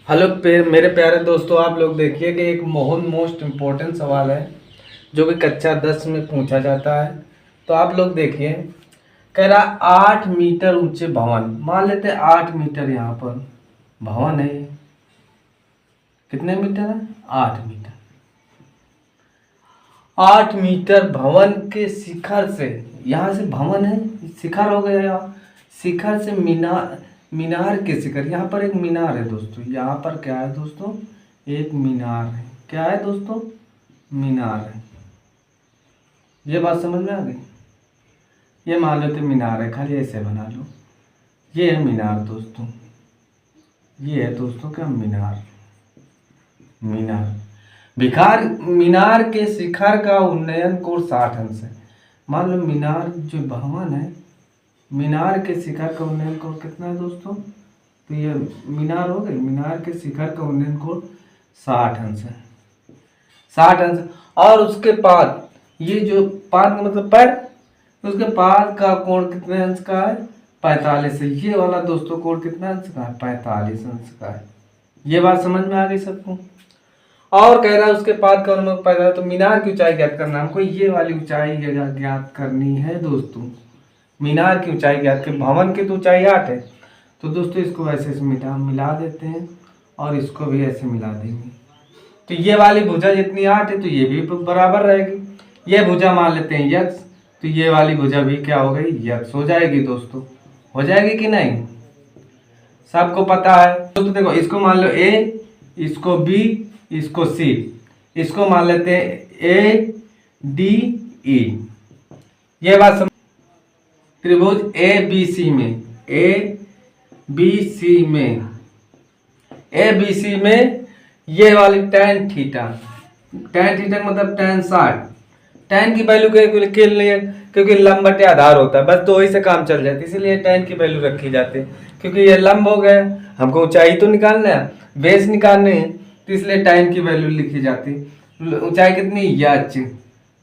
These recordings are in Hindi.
हेलो मेरे प्यारे दोस्तों, आप लोग देखिए कि एक मोस्ट इम्पोर्टेंट सवाल है जो कि कक्षा 10 में पूछा जाता है। तो आप लोग देखिए, कह रहा 8 मीटर ऊंचे भवन, मान लेते हैं 8 मीटर यहाँ पर भवन है। कितने मीटर है? 8 मीटर। 8 मीटर भवन के शिखर से, यहाँ से भवन है, शिखर हो गया यहाँ, शिखर से मीनार, मीनार के शिखर, यहाँ पर एक मीनार है दोस्तों। यहाँ पर क्या है दोस्तों? एक मीनार है। क्या है दोस्तों? मीनार है। ये बात समझ में आ गई? ये मान लो तो मीनार है, खाली ऐसे बना लो। ये है मीनार दोस्तों। ये है दोस्तों क्या? मीनार। मीनार भिखार मीनार के शिखर का उन्नयन कोण 60 अंश है। मान लो मीनार जो भवन है, मीनार के शिखर का उन्नयन कोण कितना है दोस्तों? तो ये मीनार हो गई। मीनार के शिखर का उन्नयन कोण 60 अंश है। 60 अंश। और उसके पाद, ये जो पाद का मतलब पैर, उसके पाद का कोण कितने अंश का है? 45 है। ये वाला दोस्तों कोण कितना अंश का है? 45 अंश का है। ये बात समझ में आ गई सबको? और कह रहा है उसके पाद का अनुमान पैदा है, तो मीनार की ऊंचाई ज्ञात करना। हमको ये वाली ऊंचाई ज्ञात करनी है दोस्तों। मीनार की ऊंचाई ज्ञात कर, भवन की तो ऊंचाई 8 है, तो दोस्तों इसको ऐसे मिला देते हैं और इसको भी ऐसे मिला देंगे। तो ये वाली भुजा जितनी 8 है तो ये भी बराबर रहेगी। ये भुजा मान लेते हैं यक्स, तो ये वाली भुजा भी क्या हो गई? यक्स हो जाएगी दोस्तों। हो जाएगी कि नहीं? सबको पता है दोस्तों। देखो, इसको मान लो ए, इसको बी, इसको सी, इसको मान लेते हैं ए डी ई। ये बात समझ? त्रिभुज ए बी सी में, ए बी सी में, ए बी सी में ये वाली tan थीटा, tan थीटा मतलब tan 60। tan की वैल्यू के लिए, क्योंकि लंब बटे आधार होता है, बस दो ही से काम चल जाती है, इसीलिए tan की वैल्यू रखी जाती है। क्योंकि ये लंब हो गए, हमको ऊंचाई तो निकालना है, बेस निकालने है, तो इसलिए tan की वैल्यू लिखी जाती है। ऊंचाई कितनी? यच,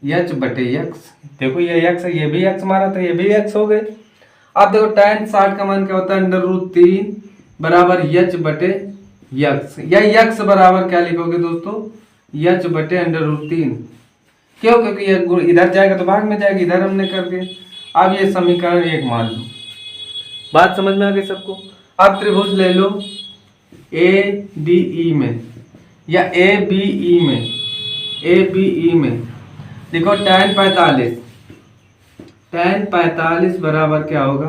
यच बटे यक्स। देखो ये यक्स है, ये भी यक्स मारा था, ये भी यक्स हो गए। अब देखो tan 60 का मान क्या होता है? √3 बराबर यच बटे यक्स। या यक्स बराबर क्या लिखोगे दोस्तों? यच बटे √3। क्यों? क्योंकि ये इधर जाएगा तो भाग में जाएगा, इधर हमने कर दिया। अब ये समीकरण 1 मान लो। बात समझ में आ गई सबको? अब त्रिभुज ले लो ए डी ई में या ए बी ई में, ए बी ई में देखो tan 45, tan 45 बराबर क्या होगा?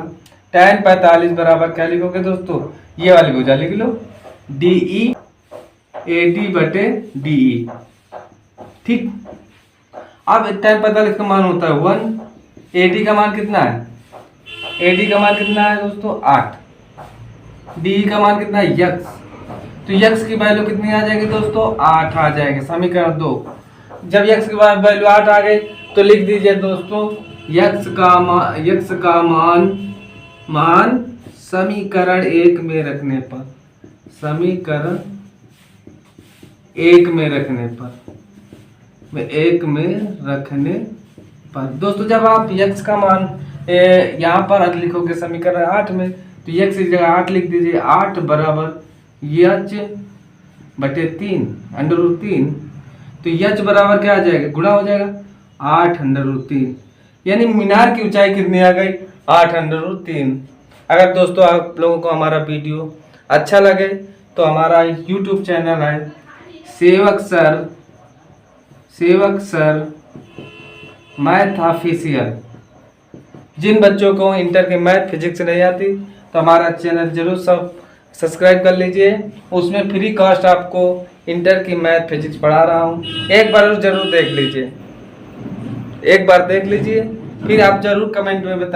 tan 45 बराबर क्या लिखोगे दोस्तों? ये वाली भुजा लिख लो, डी ई ए डी बटे डी ई। ठीक। अब tan 45 का मान होता है 1, ए डी का मान कितना है? ए डी का मान कितना है दोस्तों? 8। डी ई का मान कितना है? यक्स। तो यक्स की वैल्यू कितनी आ जाएगी दोस्तों? 8 आ जाएगी। समीकरण 2। जब यक्स की वैल्यू 8 आ गई तो लिख दीजिए दोस्तों यक्स का मान समीकरण 1 में रखने पर, समीकरण 1 में रखने पर, 1 में रखने पर दोस्तों, जब आप यक्स का मान यहाँ पर लिखोगे समीकरण 8 में, तो यक्स की जगह 8 लिख दीजिए। 8 बराबर यच बटे 3, √3। तो यच बराबर क्या आ जाएगा? गुणा हो जाएगा 8 √3। यानी मीनार की ऊंचाई कितनी आ गई? 8 √3। अगर दोस्तों आप लोगों को हमारा वीडियो अच्छा लगे तो हमारा YouTube चैनल है सेवक सर मैथ ऑफिशियल। जिन बच्चों को इंटर के मैथ फिजिक्स नहीं आती तो हमारा चैनल जरूर सब्सक्राइब कर लीजिए। उसमें फ्री कॉस्ट आपको इंटर की मैथ फिजिक्स पढ़ा रहा हूँ। एक बार जरूर देख लीजिए, एक बार देख लीजिए, फिर आप जरूर कमेंट में बताइए।